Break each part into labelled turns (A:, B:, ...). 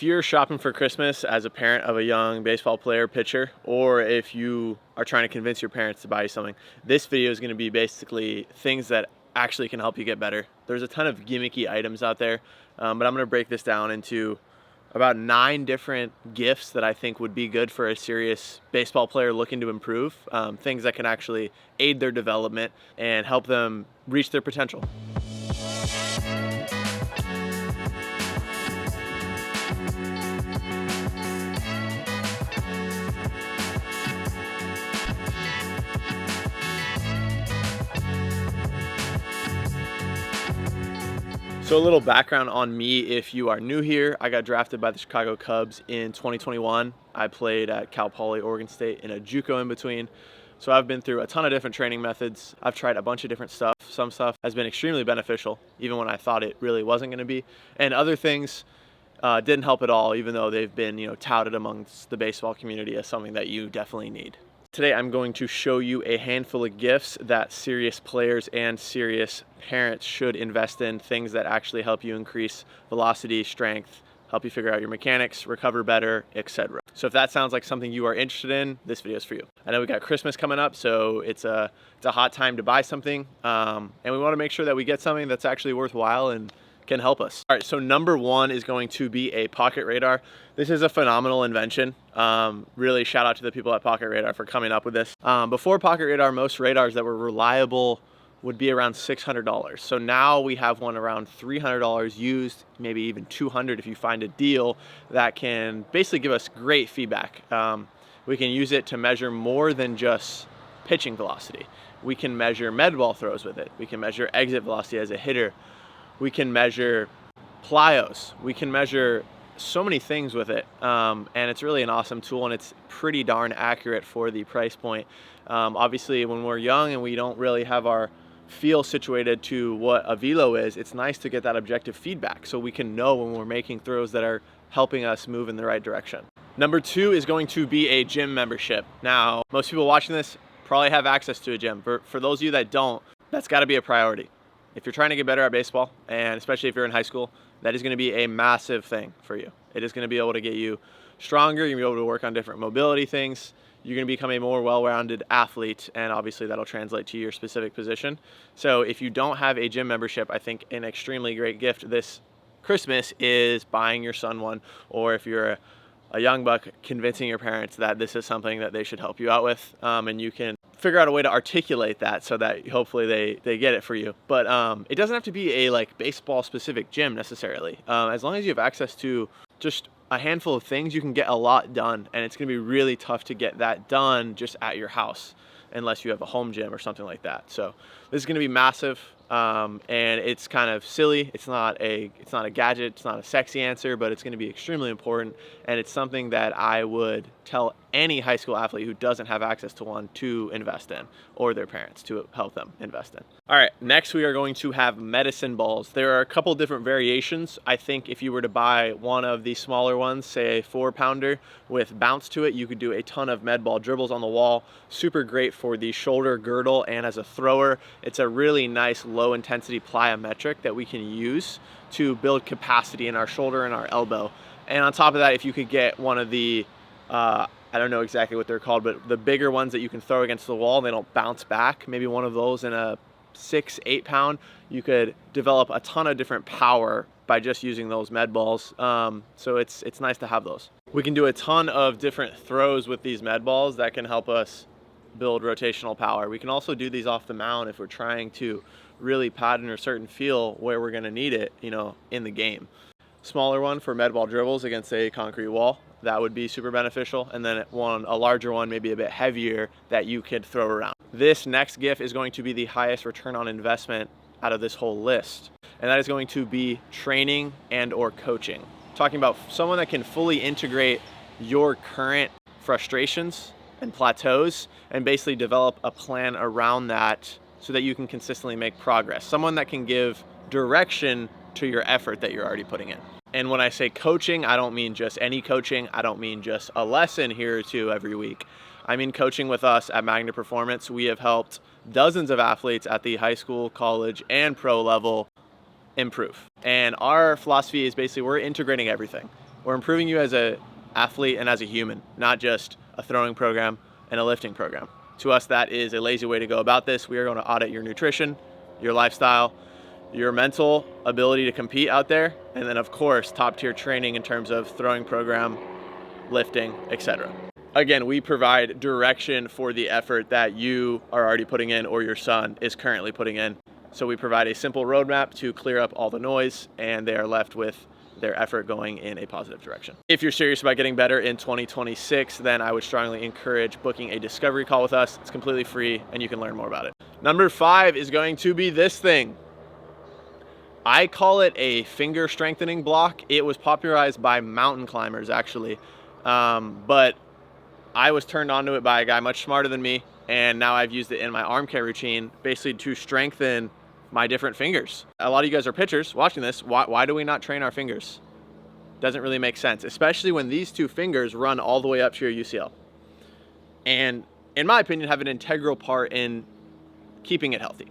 A: If you're shopping for Christmas as a parent of a young baseball player, pitcher, or if you are trying to convince your parents to buy you something, this video is going to be basically things that actually can help you get better. There's a ton of gimmicky items out there, but I'm going to break this down into about 9 different gifts that I think would be good for a serious baseball player looking to improve, things that can actually aid their development and help them reach their potential. So a little background on me if you are new here. I got drafted by the Chicago Cubs in 2021. I played at Cal Poly, Oregon State in a JUCO in between. So I've been through a ton of different training methods. I've tried a bunch of different stuff. Some stuff has been extremely beneficial, even when I thought it really wasn't gonna be. And other things didn't help at all, even though they've been touted amongst the baseball community as something that you definitely need. Today I'm going to show you a handful of gifts that serious players and serious parents should invest in, things that actually help you increase velocity, strength, help you figure out your mechanics, recover better, etc. So if that sounds like something you are interested in, this video is for you. I know we got Christmas coming up, so it's a hot time to buy something, and we want to make sure that we get something that's actually worthwhile and can help us. All right, so number 1 is going to be a pocket radar. This is a phenomenal invention. Really shout out to the people at Pocket Radar for coming up with this. Before Pocket Radar, most radars that were reliable would be around $600. So now we have one around $300 used, maybe even $200 if you find a deal that can basically give us great feedback. We can use it to measure more than just pitching velocity. We can measure med ball throws with it. We can measure exit velocity as a hitter. We can measure plyos. We can measure so many things with it, and it's really an awesome tool, and it's pretty darn accurate for the price point. Obviously, when we're young and we don't really have our feel situated to what a velo is, it's nice to get that objective feedback so we can know when we're making throws that are helping us move in the right direction. Number 2 is going to be a gym membership. Now, most people watching this probably have access to a gym. For those of you that don't, that's got to be a priority. If you're trying to get better at baseball, and especially if you're in high school, that is going to be a massive thing for you. It is going to be able to get you stronger. You're going to be able to work on different mobility things. You're going to become a more well-rounded athlete, and obviously that'll translate to your specific position. So if you don't have a gym membership, I think an extremely great gift this Christmas is buying your son one, or if you're a young buck, convincing your parents that this is something that they should help you out with, and you can figure out a way to articulate that so that hopefully they get it for you. But it doesn't have to be a baseball specific gym necessarily. As long as you have access to just a handful of things, you can get a lot done, and it's gonna be really tough to get that done just at your house unless you have a home gym or something like that. So this is gonna be massive, and it's kind of silly. It's not a gadget, it's not a sexy answer, but it's gonna be extremely important, and it's something that I would tell any high school athlete who doesn't have access to one to invest in, or their parents to help them invest in. All right, next we are going to have medicine balls. There are a couple different variations. I think if you were to buy one of the smaller ones, say a 4-pounder with bounce to it, you could do a ton of med ball dribbles on the wall. Super great for the shoulder girdle and as a thrower. It's a really nice low intensity plyometric that we can use to build capacity in our shoulder and our elbow. And on top of that, if you could get one of the I don't know exactly what they're called, but the bigger ones that you can throw against the wall and they don't bounce back, maybe one of those in a 6-8 pound, you could develop a ton of different power by just using those med balls. So it's nice to have those. We can do a ton of different throws with these med balls that can help us build rotational power. We can also do these off the mound if we're trying to really pattern a certain feel where we're gonna need it, in the game. Smaller one for med ball dribbles against a concrete wall, that would be super beneficial. And then a larger one, maybe a bit heavier, that you could throw around. This next gift is going to be the highest return on investment out of this whole list. And that is going to be training and or coaching. Talking about someone that can fully integrate your current frustrations and plateaus and basically develop a plan around that so that you can consistently make progress. Someone that can give direction to your effort that you're already putting in. And when I say coaching, I don't mean just any coaching. I don't mean just a lesson here or two every week. I mean coaching with us at Magna Performance. We have helped dozens of athletes at the high school, college, and pro level improve. And our philosophy is basically we're integrating everything. We're improving you as an athlete and as a human, not just a throwing program and a lifting program. To us, that is a lazy way to go about this. We are going to audit your nutrition, your lifestyle, your mental ability to compete out there, and then of course, top tier training in terms of throwing program, lifting, etc. Again, we provide direction for the effort that you are already putting in or your son is currently putting in. So we provide a simple roadmap to clear up all the noise, and they are left with their effort going in a positive direction. If you're serious about getting better in 2026, then I would strongly encourage booking a discovery call with us. It's completely free and you can learn more about it. Number 5 is going to be this thing. I call it a finger strengthening block. It was popularized by mountain climbers actually, but I was turned on to it by a guy much smarter than me, and now I've used it in my arm care routine basically to strengthen my different fingers. A lot of you guys are pitchers watching this. Why do we not train our fingers? Doesn't really make sense, especially when these 2 fingers run all the way up to your UCL. And in my opinion, have an integral part in keeping it healthy.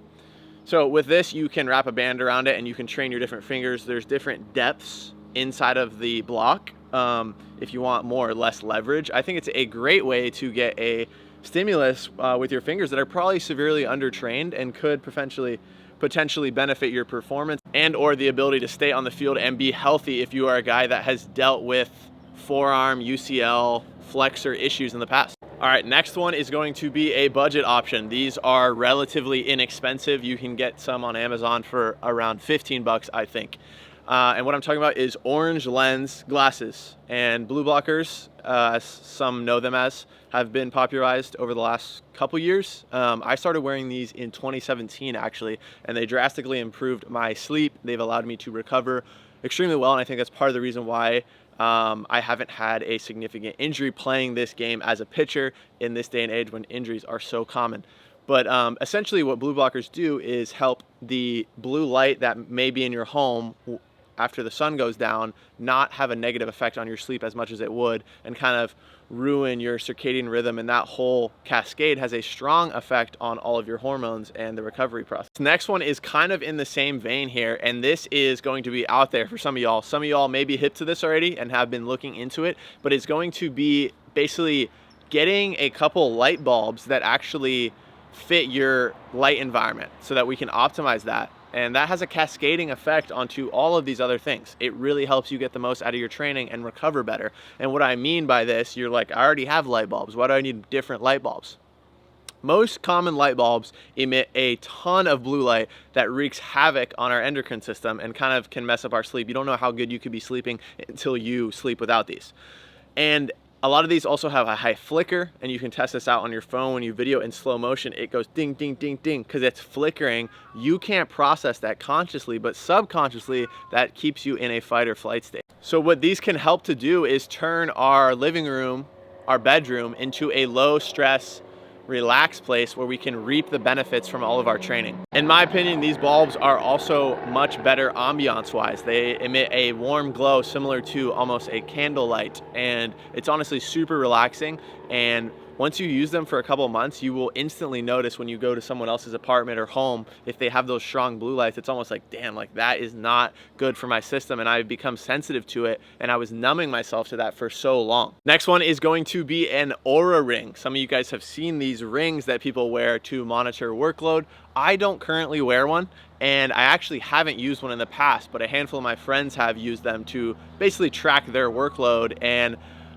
A: So with this, you can wrap a band around it and you can train your different fingers. There's different depths inside of the block. If you want more or less leverage, I think it's a great way to get a stimulus with your fingers that are probably severely undertrained and could potentially benefit your performance and or the ability to stay on the field and be healthy if you are a guy that has dealt with forearm, UCL, flexor issues in the past. All right, next one is going to be a budget option. These are relatively inexpensive. You can get some on Amazon for around 15 bucks, I think. And what I'm talking about is orange lens glasses, and blue blockers, as some know them as, have been popularized over the last couple years. I started wearing these in 2017 actually, and they drastically improved my sleep. They've allowed me to recover extremely well, and I think that's part of the reason why I haven't had a significant injury playing this game as a pitcher in this day and age when injuries are so common. But essentially what blue blockers do is help the blue light that may be in your home after the sun goes down not have a negative effect on your sleep as much as it would, and kind of ruin your circadian rhythm, and that whole cascade has a strong effect on all of your hormones and the recovery process. The next one is kind of in the same vein here, and this is going to be out there for some of y'all. Some of y'all may be hip to this already and have been looking into it, but it's going to be basically getting a couple light bulbs that actually fit your light environment so that we can optimize that. And that has a cascading effect onto all of these other things. It really helps you get the most out of your training and recover better. And what I mean by this, you're like, I already have light bulbs. Why do I need different light bulbs? Most common light bulbs emit a ton of blue light that wreaks havoc on our endocrine system and kind of can mess up our sleep. You don't know how good you could be sleeping until you sleep without these. And a lot of these also have a high flicker, and you can test this out on your phone. When you video in slow motion, it goes ding, ding, ding, ding, because it's flickering. You can't process that consciously, but subconsciously, that keeps you in a fight or flight state. So what these can help to do is turn our living room, our bedroom, into a low stress, relaxed place where we can reap the benefits from all of our training. In my opinion, these bulbs are also much better ambiance wise. They emit a warm glow similar to almost a candlelight, and it's honestly super relaxing. And once you use them for a couple of months, you will instantly notice when you go to someone else's apartment or home, if they have those strong blue lights, it's almost like, damn, like that is not good for my system. And I've become sensitive to it, and I was numbing myself to that for so long. Next one is going to be an Aura ring. Some of you guys have seen these rings that people wear to monitor workload. I don't currently wear one, and I actually haven't used one in the past, but a handful of my friends have used them to basically track their workload and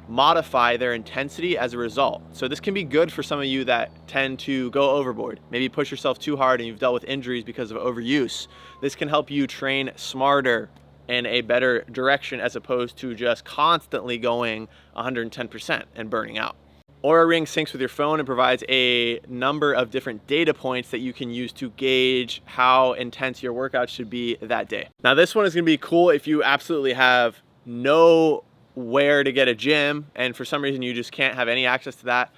A: modify their intensity as a result. So this can be good for some of you that tend to go overboard, maybe push yourself too hard and you've dealt with injuries because of overuse. This can help you train smarter in a better direction as opposed to just constantly going 110% and burning out. Aura Ring syncs with your phone and provides a number of different data points that you can use to gauge how intense your workout should be that day. Now this one is going to be cool if you absolutely have no where to get a gym, and for some reason you just can't have any access to that.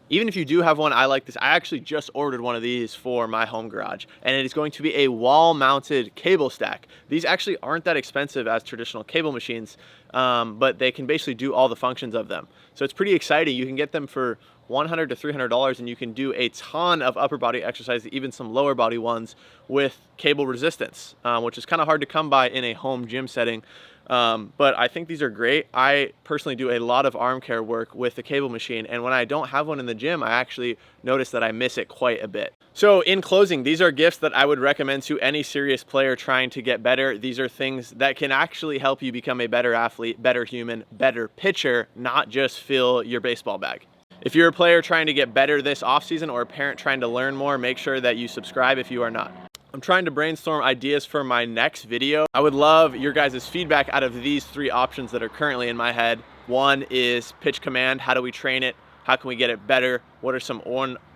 A: Even if you do have one, I like this. I actually just ordered one of these for my home garage, and it is going to be a wall mounted cable stack. These actually aren't that expensive as traditional cable machines, but they can basically do all the functions of them. So it's pretty exciting. You can get them for $100 to $300, and you can do a ton of upper body exercises, even some lower body ones with cable resistance, which is kind of hard to come by in a home gym setting. But I think these are great. I personally do a lot of arm care work with the cable machine, and when I don't have one in the gym, I actually notice that I miss it quite a bit. So in closing, these are gifts that I would recommend to any serious player trying to get better. These are things that can actually help you become a better athlete, better human, better pitcher, not just fill your baseball bag. If you're a player trying to get better this offseason or a parent trying to learn more, make sure that you subscribe if you are not. I'm trying to brainstorm ideas for my next video. I would love your guys' feedback out of these 3 options that are currently in my head. One is pitch command. How do we train it? How can we get it better? What are some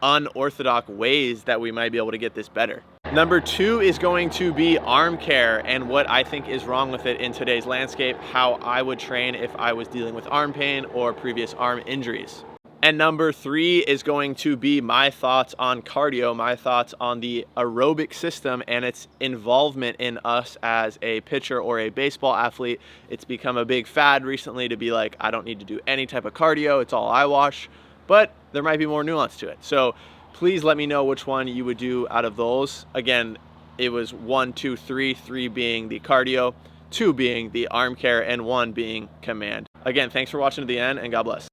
A: unorthodox ways that we might be able to get this better? Number 2 is going to be arm care and what I think is wrong with it in today's landscape, how I would train if I was dealing with arm pain or previous arm injuries. And number 3 is going to be my thoughts on cardio, my thoughts on the aerobic system and its involvement in us as a pitcher or a baseball athlete. It's become a big fad recently to be like, I don't need to do any type of cardio, it's all eyewash, but there might be more nuance to it. So please let me know which one you would do out of those. Again, it was 1, 2, 3, 3 being the cardio, 2 being the arm care, and 1 being command. Again, thanks for watching to the end, and God bless.